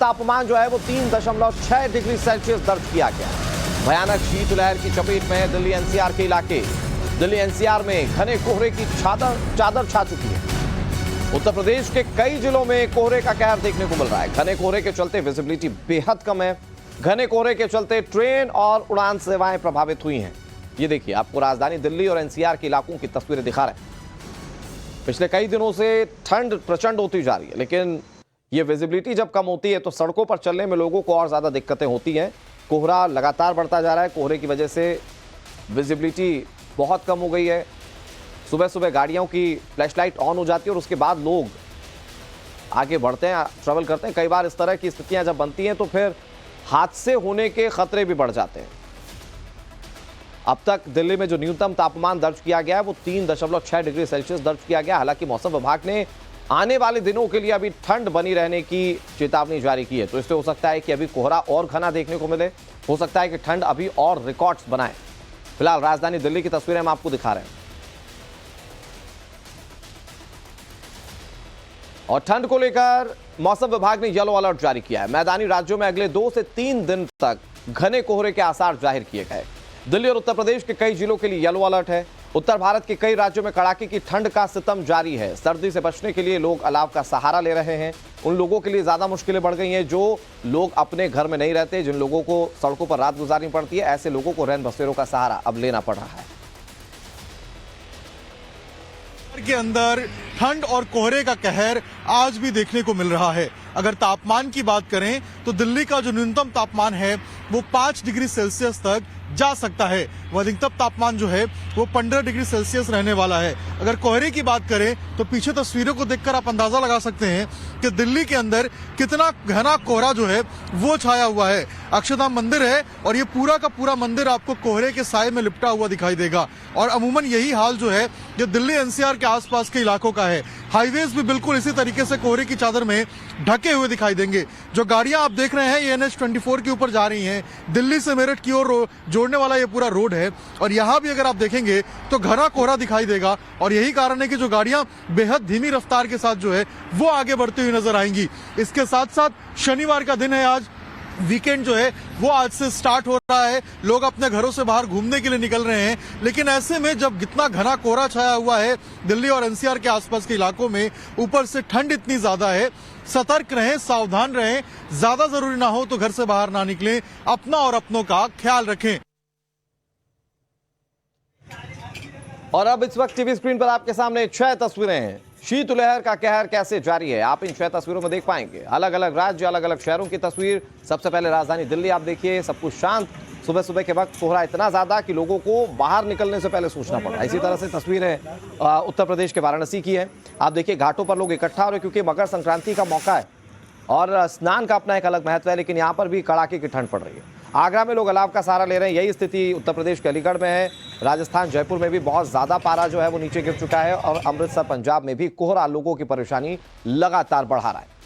तापमान जो है वो 3.6 डिग्री सेल्सियस दर्ज किया गया। भयानक शीतलहर की चपेट में है दिल्ली एनसीआर के इलाके। दिल्ली एनसीआर में घने कोहरे की चादर छा चुकी है। उत्तर प्रदेश के कई जिलों में कोहरे का कहर देखने को मिल रहा है। घने कोहरे के चलते विजिबिलिटी बेहद कम है। घने कोहरे के चलते ट्रेन और उड़ान सेवाएं प्रभावित हुई हैं। ये देखिए, आपको राजधानी दिल्ली और एनसीआर के इलाकों की तस्वीरें दिखा रहे हैं। पिछले कई दिनों से ठंड प्रचंड होती जा रही है, लेकिन ये विजिबिलिटी जब कम होती है तो सड़कों पर चलने में लोगों को और ज़्यादा दिक्कतें होती हैं। कोहरा लगातार बढ़ता जा रहा है। कोहरे की वजह से विजिबिलिटी बहुत कम हो गई है। सुबह सुबह गाड़ियों की फ्लैशलाइट ऑन हो जाती है और उसके बाद लोग आगे बढ़ते हैं, ट्रैवल करते हैं। कई बार इस तरह की स्थितियां जब बनती हैं तो फिर हादसे होने के खतरे भी बढ़ जाते हैं। अब तक दिल्ली में जो न्यूनतम तापमान दर्ज किया गया है वो 3.6 डिग्री सेल्सियस दर्ज किया गया। हालांकि मौसम विभाग ने आने वाले दिनों के लिए अभी ठंड बनी रहने की चेतावनी जारी की है, तो इससे हो सकता है कि अभी कोहरा और घना देखने को मिले। हो सकता है कि ठंड अभी और रिकॉर्ड्स बनाए। फिलहाल राजधानी दिल्ली की तस्वीरें हम आपको दिखा रहे हैं। और ठंड को लेकर मौसम विभाग ने येलो अलर्ट जारी किया है। मैदानी राज्यों में अगले 2 से 3 दिन तक घने कोहरे के आसार जाहिर किए गए। दिल्ली और उत्तर प्रदेश के कई जिलों के लिए येलो अलर्ट है। उत्तर भारत के कई राज्यों में कड़ाके की ठंड का सितम जारी है। सर्दी से बचने के लिए लोग अलाव का सहारा ले रहे हैं। उन लोगों के लिए ज्यादा मुश्किलें बढ़ गई हैं जो लोग अपने घर में नहीं रहते, जिन लोगों को सड़कों पर रात गुजारनी पड़ती है। ऐसे लोगों को रैन बसेरों का सहारा अब लेना पड़ रहा है। के अंदर ठंड और कोहरे का कहर आज भी देखने को मिल रहा है। अगर तापमान की बात करें तो दिल्ली का जो न्यूनतम तापमान है वो 5 डिग्री सेल्सियस तक जा सकता है। वह अधिकतम तापमान जो है वो 15 डिग्री सेल्सियस रहने वाला है। अगर कोहरे की बात करें तो पीछे तस्वीरों को देखकर आप अंदाजा लगा सकते हैं कि दिल्ली के अंदर कितना घना कोहरा जो है वो छाया हुआ है। अक्षरधाम मंदिर है और ये पूरा का पूरा मंदिर आपको कोहरे के साए में लिपटा हुआ दिखाई देगा। और अमूमन यही हाल जो है ये दिल्ली एनसीआर के आसपास के इलाकों का है। हाईवेज भी बिल्कुल इसी तरीके से कोहरे की चादर में ढके हुए दिखाई देंगे। जो गाड़ियां आप देख रहे हैं ये NH24 के ऊपर जा रही हैं। दिल्ली से मेरठ की ओर जोड़ने वाला ये पूरा रोड है और यहाँ भी अगर आप देखेंगे तो घना कोहरा दिखाई देगा। और यही कारण है कि जो गाड़ियां बेहद धीमी रफ्तार के साथ जो है वो आगे बढ़ती हुई नजर आएंगी। इसके साथ साथ शनिवार का दिन है, आज वीकेंड जो है वो आज से स्टार्ट हो रहा है। लोग अपने घरों से बाहर घूमने के लिए निकल रहे हैं, लेकिन ऐसे में जब इतना घना कोहरा छाया हुआ है दिल्ली और एनसीआर के आसपास के इलाकों में, ऊपर से ठंड इतनी ज्यादा है, सतर्क रहें, सावधान रहें। ज्यादा जरूरी ना हो तो घर से बाहर ना निकलें, अपना और अपनों का ख्याल रखें। और अब इस वक्त टीवी स्क्रीन पर आपके सामने 6 तस्वीरें हैं। शीतलहर का कहर कैसे जारी है आप इन 6 तस्वीरों में देख पाएंगे। अलग अलग राज्य, अलग अलग शहरों की तस्वीर। सबसे पहले राजधानी दिल्ली आप देखिए, सब कुछ शांत। सुबह सुबह के वक्त कोहरा इतना ज्यादा कि लोगों को बाहर निकलने से पहले सोचना पड़ा। इसी तरह से तस्वीरें उत्तर प्रदेश के वाराणसी की है। आप देखिए, घाटों पर लोग इकट्ठा हो रहे क्योंकि मकर संक्रांति का मौका है और स्नान का अपना एक अलग महत्व है, लेकिन यहाँ पर भी कड़ाके की ठंड पड़ रही है। आगरा में लोग अलाव का सहारा ले रहे हैं। यही स्थिति उत्तर प्रदेश के अलीगढ़ में है। राजस्थान जयपुर में भी बहुत ज्यादा पारा जो है वो नीचे गिर चुका है और अमृतसर पंजाब में भी कोहरा लोगों की परेशानी लगातार बढ़ा रहा है।